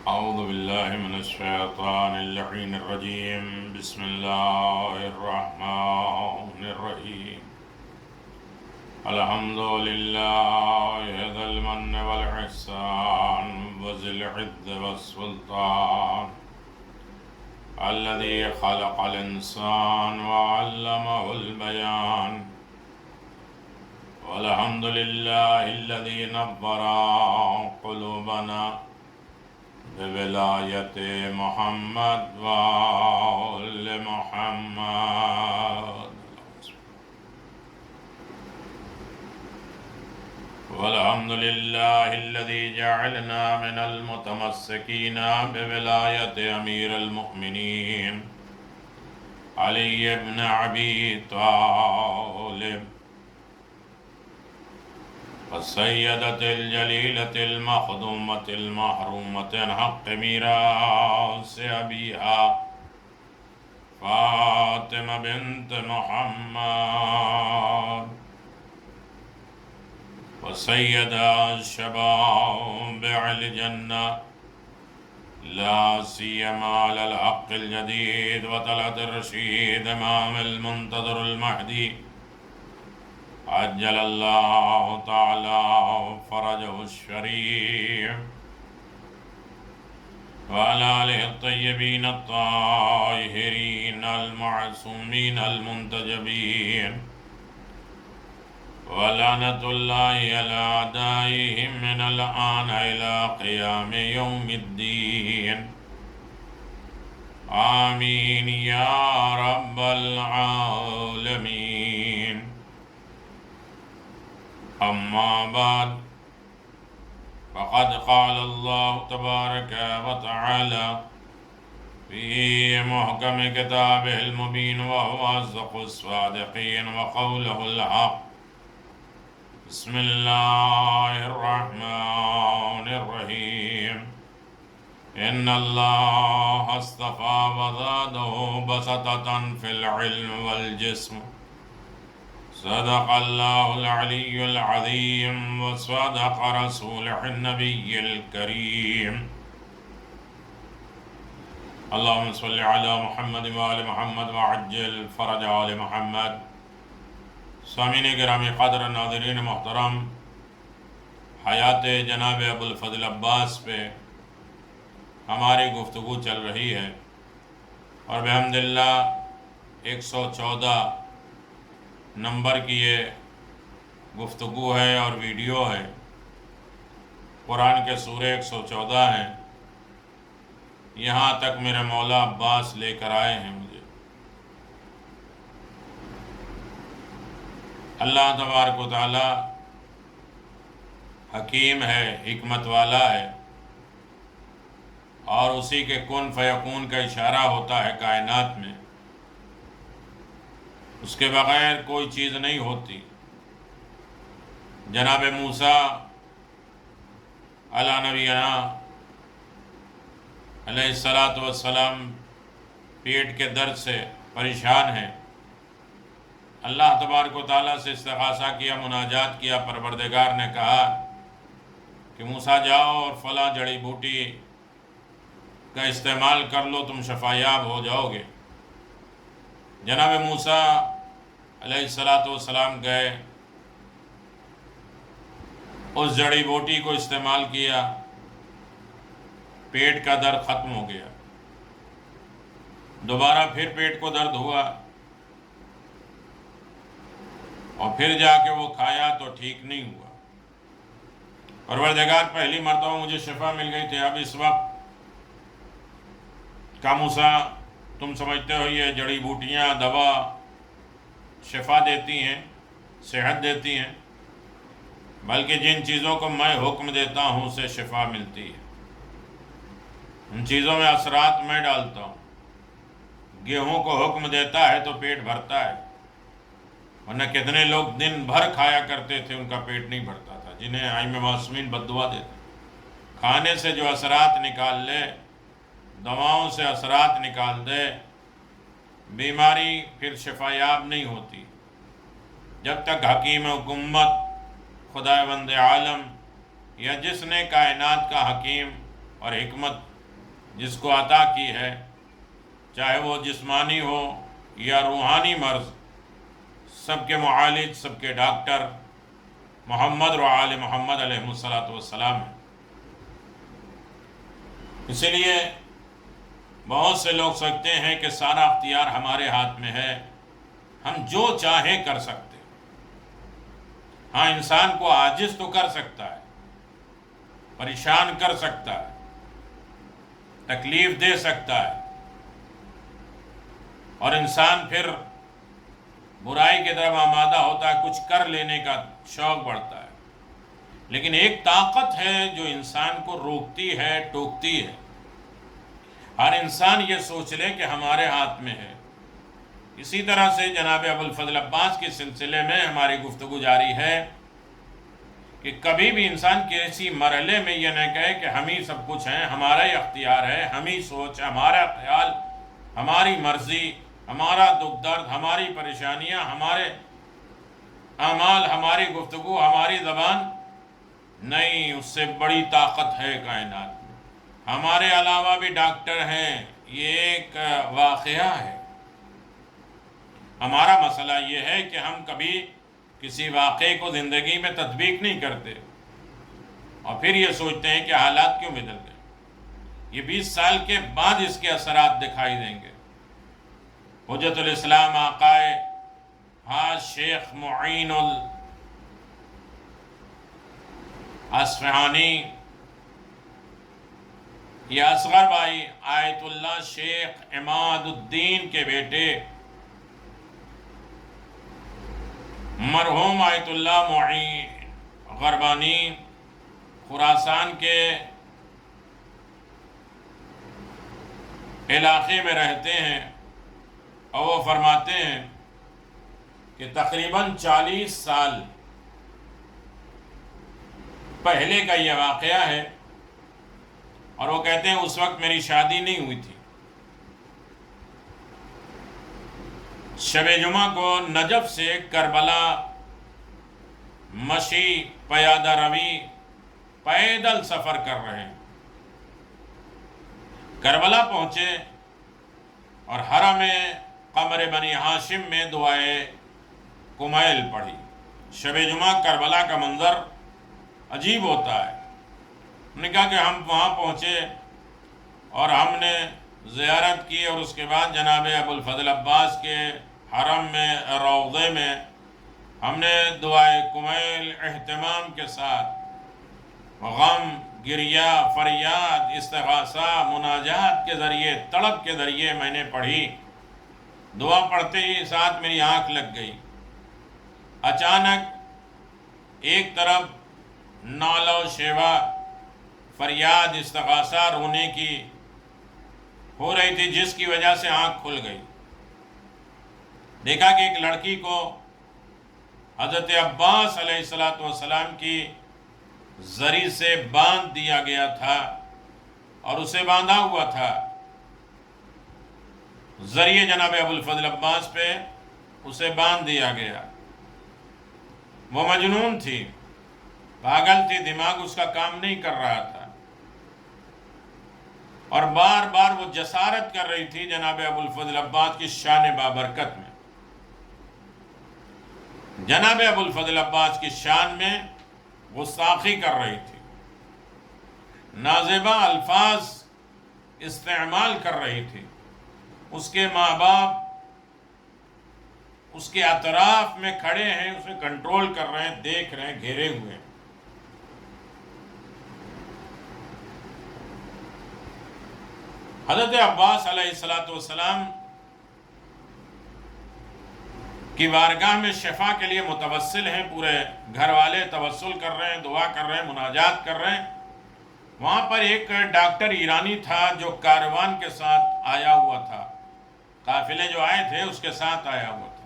أعوذ بالله من الشيطان اللعين الرجيم. بسم الله الرحمن الرحيم. الحمد لله ذا المن والإحسان وذي العز والسلطان الذي خلق الإنسان وعلمه البيان. والحمد لله الذي نور قلوبنا بولایت محمد وآل محمد. والحمد لله الذي جعلنا من المتمسكين بولایت امیر المؤمنین علی بن ابی طالب والسيدة الجليلة المخدومة المحرومة عن حق ميراث أبيها فاطمة بنت محمد، وسيدة الشباب الجنة لا سيما على الحق الجديد وطلعة الرشيد إمام المنتظر المهدي عجل الله تعالى فرجه الشريف، وعلى آله الطيبين الطاهرين المعصومين المنتجبين، ولعنة الله على أعدائهم من الآن إلى قيام يوم الدين. آمين يا رب العالمين. أما بعد، فقد قال الله تبارك وتعالى في محكم كتابه المبين وهو أصدق الصادقين وقوله الحق. بسم الله الرحمن الرحيم. إن الله اصطفى وزاده بسطة في العلم والجسم. صدق الله العلي العظيم وصدق رسوله النبي الكريم. اللهم صل على محمد وآل محمد وعجل فرج آل محمد. سامعین گرامی قدر ناظرین محترم، حیات جناب ابوالفضل عباس پہ ہماری گفتگو چل رہی ہے، اور بحمداللہ 114 نمبر کی یہ گفتگو ہے اور ویڈیو ہے۔ قرآن کے سورہ 114 ہیں۔ یہاں تک میرے مولا عباس لے کر آئے ہیں مجھے۔ اللہ تبارک و تعالی حکیم ہے، حکمت والا ہے، اور اسی کے کن فیکون کا اشارہ ہوتا ہے کائنات میں۔ اس کے بغیر کوئی چیز نہیں ہوتی۔ جناب موسیٰ علی نبینا علیہ السلام پیٹ کے درد سے پریشان ہیں۔ اللہ تبارک و تعالیٰ سے استغاثہ کیا، مناجات کیا۔ پروردگار نے کہا کہ موسیٰ جاؤ اور فلاں جڑی بوٹی کا استعمال کر لو، تم شفایاب ہو جاؤ گے۔ جناب موسیٰ علیہ السلام گئے، اس جڑی بوٹی کو استعمال کیا، پیٹ کا درد ختم ہو گیا۔ دوبارہ پھر پیٹ کو درد ہوا، اور پھر جا کے وہ کھایا تو ٹھیک نہیں ہوا۔ پروردگار پہلی مرتبہ مجھے شفا مل گئی تھی، اب اس وقت کا موسیٰ تم سمجھتے ہو یہ جڑی بوٹیاں دوا شفا دیتی ہیں، صحت دیتی ہیں، بلکہ جن چیزوں کو میں حکم دیتا ہوں اسے شفا ملتی ہے۔ ان چیزوں میں اثرات میں ڈالتا ہوں۔ گیہوں کو حکم دیتا ہے تو پیٹ بھرتا ہے، ورنہ کتنے لوگ دن بھر کھایا کرتے تھے ان کا پیٹ نہیں بھرتا تھا، جنہیں ائمہ معصومین بد دعا دیتے۔ کھانے سے جو اثرات نکال لے، دواؤں سے اثرات نکال دے، بیماری پھر شفایاب نہیں ہوتی۔ جب تک حکیم حکومت خداوند عالم یا جس نے کائنات کا حکیم اور حکمت جس کو عطا کی ہے، چاہے وہ جسمانی ہو یا روحانی مرض، سب کے معالج، سب کے ڈاکٹر محمد و آل محمد علیہ السلام ہیں۔ اسی لیے بہت سے لوگ سمجھتے ہیں کہ سارا اختیار ہمارے ہاتھ میں ہے، ہم جو چاہیں کر سکتے ہیں۔ ہاں، انسان کو عاجز تو کر سکتا ہے، پریشان کر سکتا ہے، تکلیف دے سکتا ہے، اور انسان پھر برائی کی طرف آمادہ ہوتا ہے، کچھ کر لینے کا شوق بڑھتا ہے۔ لیکن ایک طاقت ہے جو انسان کو روکتی ہے، ٹوکتی ہے۔ ہر انسان یہ سوچ لے کہ ہمارے ہاتھ میں ہے۔ اسی طرح سے جناب ابوالفضل عباس کے سلسلے میں ہماری گفتگو جاری ہے کہ کبھی بھی انسان کسی مرحلے میں یہ نہ کہے کہ ہم ہی سب کچھ ہیں، ہمارا ہی اختیار ہے، ہم ہی سوچ، ہمارا خیال، ہماری مرضی، ہمارا دکھ درد، ہماری پریشانیاں، ہمارے اعمال، ہماری گفتگو، ہماری زبان۔ نہیں، اس سے بڑی طاقت ہے کائنات میں۔ ہمارے علاوہ بھی ڈاکٹر ہیں، یہ ایک واقعہ ہے۔ ہمارا مسئلہ یہ ہے کہ ہم کبھی کسی واقعے کو زندگی میں تطبیق نہیں کرتے، اور پھر یہ سوچتے ہیں کہ حالات کیوں بدل گئے۔ یہ 20 سال کے بعد اس کے اثرات دکھائی دیں گے۔ حجت الاسلام آقائے حاج شیخ معین اصفہانی، یہ اصغر بھائی آیت اللہ شیخ عماد الدین کے بیٹے مرحوم آیت اللہ معین غربانی خراسان کے علاقے میں رہتے ہیں، اور وہ فرماتے ہیں کہ تقریباً 40 سال پہلے کا یہ واقعہ ہے، اور وہ کہتے ہیں اس وقت میری شادی نہیں ہوئی تھی۔ شب جمعہ کو نجف سے کربلا مشی، پیادہ روی، پیدل سفر کر رہے ہیں۔ کربلا پہنچے اور حرم قمر بنی ہاشم میں دعائے کمیل پڑھی۔ شب جمعہ کربلا کا منظر عجیب ہوتا ہے۔ انہوں نے کہا کہ ہم وہاں پہنچے اور ہم نے زیارت کی، اور اس کے بعد جناب ابوالفضل عباس کے حرم میں، روضے میں ہم نے دعائے کمیل اہتمام کے ساتھ غم، گریہ، فریاد، استغاثہ، مناجات کے ذریعے، طلب کے ذریعے میں نے پڑھی۔ دعا پڑھتے ہی ساتھ میری آنکھ لگ گئی۔ اچانک ایک طرف نالہ و شیوا، فریاد، استغاثہ، رونے کی ہو رہی تھی، جس کی وجہ سے آنکھ کھل گئی۔ دیکھا کہ ایک لڑکی کو حضرت عباس علیہ السلام کی زری سے باندھ دیا گیا تھا، اور اسے باندھا ہوا تھا ذریعے جناب ابوالفضل عباس پہ، اسے باندھ دیا گیا۔ وہ مجنون تھی، پاگل تھی، دماغ اس کا کام نہیں کر رہا تھا، اور بار بار وہ جسارت کر رہی تھی جناب ابوالفضل عباس کی شان بابرکت میں۔ جناب ابوالفضل عباس کی شان میں گستاخی کر رہی تھی، نازیبہ الفاظ استعمال کر رہی تھی۔ اس کے ماں باپ اس کے اطراف میں کھڑے ہیں، اسے کنٹرول کر رہے ہیں، دیکھ رہے ہیں، گھیرے ہوئے ہیں۔ حضرت عباس علیہ السلام کی بارگاہ میں شفا کے لیے متوسل ہیں، پورے گھر والے توسل کر رہے ہیں، دعا کر رہے ہیں، مناجات کر رہے ہیں۔ وہاں پر ایک ڈاکٹر ایرانی تھا جو کاروان کے ساتھ آیا ہوا تھا، قافلے جو آئے تھے اس کے ساتھ آیا ہوا تھا۔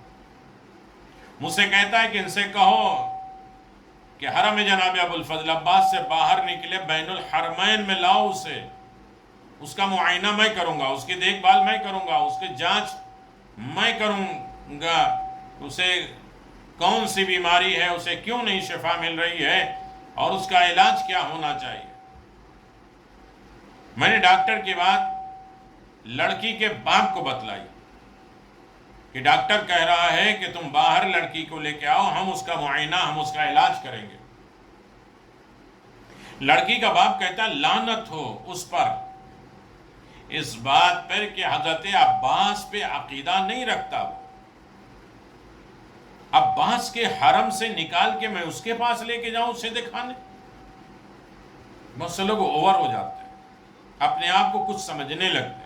مجھ سے کہتا ہے کہ ان سے کہو کہ حرم جناب ابوالفضل عباس سے باہر نکلے، بین الحرمین میں لاؤ اسے، اس کا معائنہ میں کروں گا، اس کی دیکھ بھال میں کروں گا، اس کی جانچ میں کروں گا، اسے کون سی بیماری ہے، اسے کیوں نہیں شفا مل رہی ہے، اور اس کا علاج کیا ہونا چاہیے۔ میں نے ڈاکٹر کی بات لڑکی کے باپ کو بتلائی کہ ڈاکٹر کہہ رہا ہے کہ تم باہر لڑکی کو لے کے آؤ، ہم اس کا معائنہ، ہم اس کا علاج کریں گے۔ لڑکی کا باپ کہتا ہے لعنت ہو اس پر، اس بات پر کہ حضرت عباس پہ عقیدہ نہیں رکھتا وہ، عباس کے حرم سے نکال کے میں اس کے پاس لے کے جاؤں اسے دکھانے۔ بہت سے لوگ اوور ہو جاتے ہیں، اپنے آپ کو کچھ سمجھنے لگتے ہیں،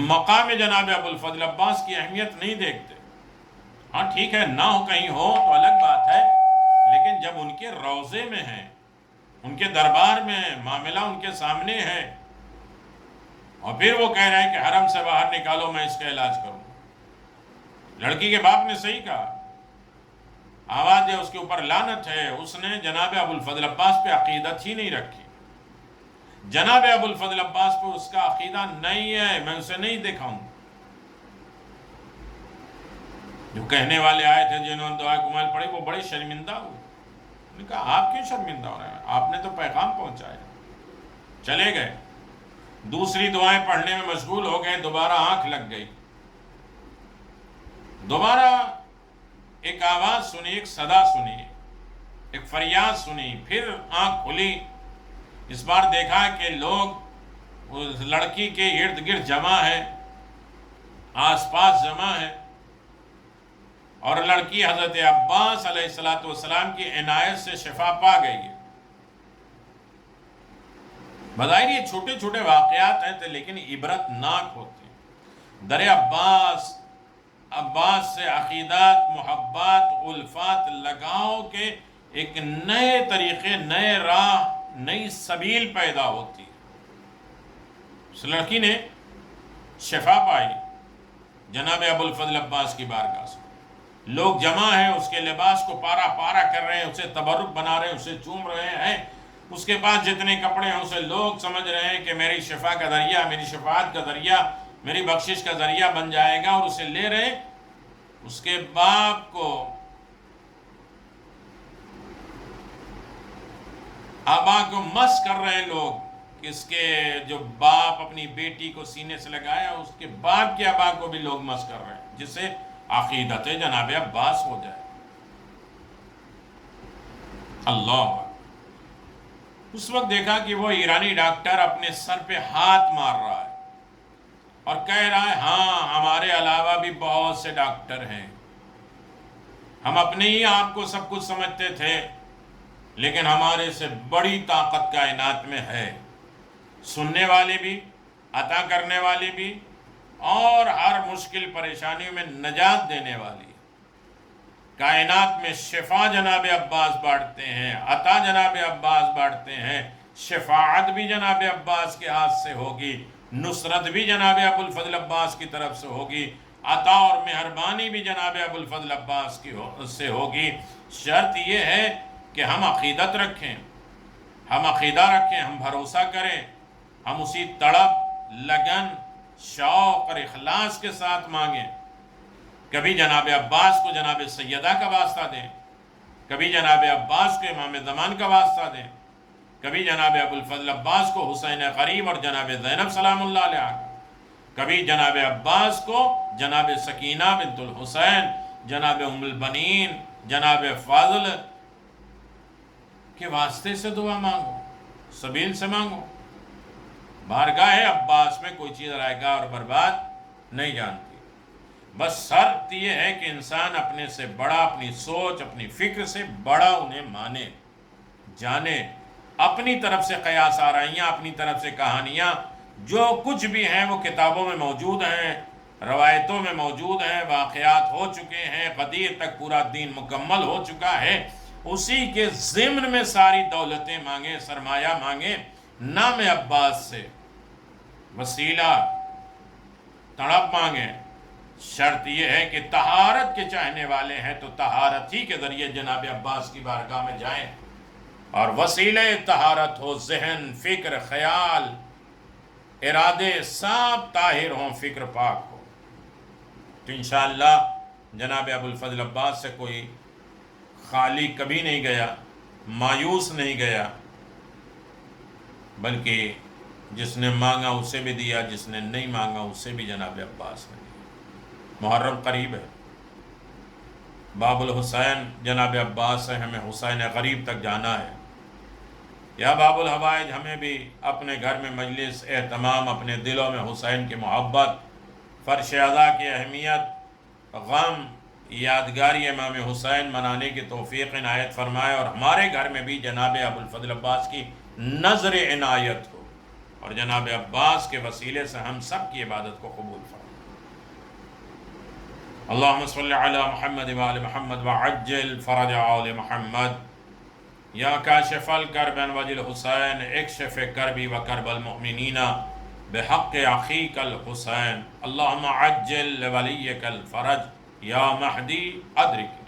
مقام جناب ابو الفضل عباس کی اہمیت نہیں دیکھتے۔ ہاں ٹھیک ہے، نہ ہو کہیں ہو تو الگ بات ہے، لیکن جب ان کے روضے میں ہیں، ان کے دربار میں ہیں، معاملہ ان کے سامنے ہے، اور پھر وہ کہہ رہے ہیں کہ حرم سے باہر نکالو میں اس کا علاج کروں۔ لڑکی کے باپ نے صحیح کہا، آواز ہے اس کے اوپر لعنت ہے، اس نے جناب ابو الفضل عباس پہ عقیدت ہی نہیں رکھی۔ جناب ابو الفضل عباس پہ اس کا عقیدہ نہیں ہے، میں اسے نہیں دکھاؤں۔ جو کہنے والے آئے تھے جنہوں نے دعائے کمائل پڑھی وہ بڑے شرمندہ ہوئے، انہوں نے کہا آپ کیوں شرمندہ ہو رہے ہیں، آپ نے تو پیغام پہنچایا۔ چلے گئے، دوسری دعائیں پڑھنے میں مشغول ہو گئے، دوبارہ آنکھ لگ گئی، دوبارہ ایک آواز سنی، ایک صدا سنی، ایک فریاد سنی، پھر آنکھ کھلی۔ اس بار دیکھا کہ لوگ اس لڑکی کے ارد گرد جمع ہیں، آس پاس جمع ہیں، اور لڑکی حضرت عباس علیہ السلام کی عنایت سے شفا پا گئی ہے۔ بظاہر یہ چھوٹے چھوٹے واقعات ہیں لیکن عبرت ناک ہوتے ہیں۔ در عباس سے عقیدات، محبت، الفات، لگاؤ کے ایک نئے طریقے، نئے راہ، نئی سبیل پیدا ہوتی ہے۔ اس لڑکی نے شفا پائی جناب ابو الفضل عباس کی بارگاہ سے، لوگ جمع ہیں، اس کے لباس کو پارا پارا کر رہے ہیں، اسے تبرک بنا رہے ہیں، اسے چوم رہے ہیں، اس کے پاس جتنے کپڑے ہیں اسے لوگ سمجھ رہے ہیں کہ میری شفا کا ذریعہ، میری شفاعت کا ذریعہ، میری بخشش کا ذریعہ بن جائے گا، اور اسے لے رہے ہیں۔ اس کے باپ کو، آبا کو مس کر رہے ہیں لوگ، اس کے جو باپ اپنی بیٹی کو سینے سے لگایا، اس کے باپ کے آبا کو بھی لوگ مس کر رہے ہیں، جس سے عقیدت جناب عباس ہو جائے۔ اللہ، اس وقت دیکھا کہ وہ ایرانی ڈاکٹر اپنے سر پہ ہاتھ مار رہا ہے اور کہہ رہا ہے ہاں ہمارے علاوہ بھی بہت سے ڈاکٹر ہیں، ہم اپنے ہی آپ کو سب کچھ سمجھتے تھے، لیکن ہمارے سے بڑی طاقت کائنات میں ہے، سننے والے بھی، عطا کرنے والے بھی، اور ہر مشکل پریشانیوں میں نجات دینے والی۔ کائنات میں شفا جناب عباس بانٹتے ہیں، عطا جناب عباس بانٹتے ہیں، شفاعت بھی جناب عباس کے ہاتھ سے ہوگی، نصرت بھی جناب ابو الفضل عباس کی طرف سے ہوگی، عطا اور مہربانی بھی جناب ابو الفضل عباس کی سے ہوگی۔ شرط یہ ہے کہ ہم عقیدت رکھیں، ہم عقیدہ رکھیں، ہم بھروسہ کریں، ہم اسی تڑپ، لگن، شوق اور اخلاص کے ساتھ مانگیں۔ کبھی جناب عباس کو جناب سیدہ کا واسطہ دیں، کبھی جناب عباس کو امام زمان کا واسطہ دیں، کبھی جناب ابو الفضل عباس کو حسین قریب اور جناب زینب سلام اللہ علیہ، کبھی جناب عباس کو جناب سکینہ بنت الحسین، جناب ام البنین، جناب فاضل کے واسطے سے دعا مانگو، سبیل سے مانگو۔ بارگاہ عباس میں کوئی چیز رائے گاہ اور برباد نہیں جانتی۔ بس شرط یہ ہے کہ انسان اپنے سے بڑا، اپنی سوچ، اپنی فکر سے بڑا انہیں مانے، جانے، اپنی طرف سے قیاس آرائیاں، اپنی طرف سے کہانیاں، جو کچھ بھی ہیں وہ کتابوں میں موجود ہیں، روایتوں میں موجود ہیں، واقعات ہو چکے ہیں، قدیر تک پورا دین مکمل ہو چکا ہے، اسی کے ضمن میں ساری دولتیں مانگیں، سرمایہ مانگیں، نام عباس سے وسیلہ، تڑپ مانگیں۔ شرط یہ ہے کہ طہارت کے چاہنے والے ہیں تو طہارت ہی کے ذریعے جناب عباس کی بارگاہ میں جائیں، اور وسیلہ طہارت ہو، ذہن، فکر، خیال، ارادے سب طاہر ہوں، فکر پاک ہو، تو انشاءاللہ جناب ابو الفضل عباس سے کوئی خالی کبھی نہیں گیا، مایوس نہیں گیا، بلکہ جس نے مانگا اسے بھی دیا، جس نے نہیں مانگا اسے بھی جناب عباس نے دیا۔ محرم قریب ہے، باب الحسین جناب عباس سے ہمیں حسین غریب تک جانا ہے۔ یا باب الحوائج، ہمیں بھی اپنے گھر میں مجلس اہتمام، اپنے دلوں میں حسین کی محبت، فرش اعضاء کی اہمیت، غم، یادگاری امام حسین منانے کی توفیق عنایت فرمائے، اور ہمارے گھر میں بھی جناب ابو الفضل عباس کی نظر عنایت ہو، اور جناب عباس کے وسیلے سے ہم سب کی عبادت کو قبول فرمائے۔ اللہم صلی علی محمد وآل محمد وعجل فرج آل محمد۔ یا کاشف الکرب وجل حسین اکشف کربی و کرب المؤمنین بحق اخیک الحسین، اللہم عجل لولیک الفرج یا مہدی ادرک۔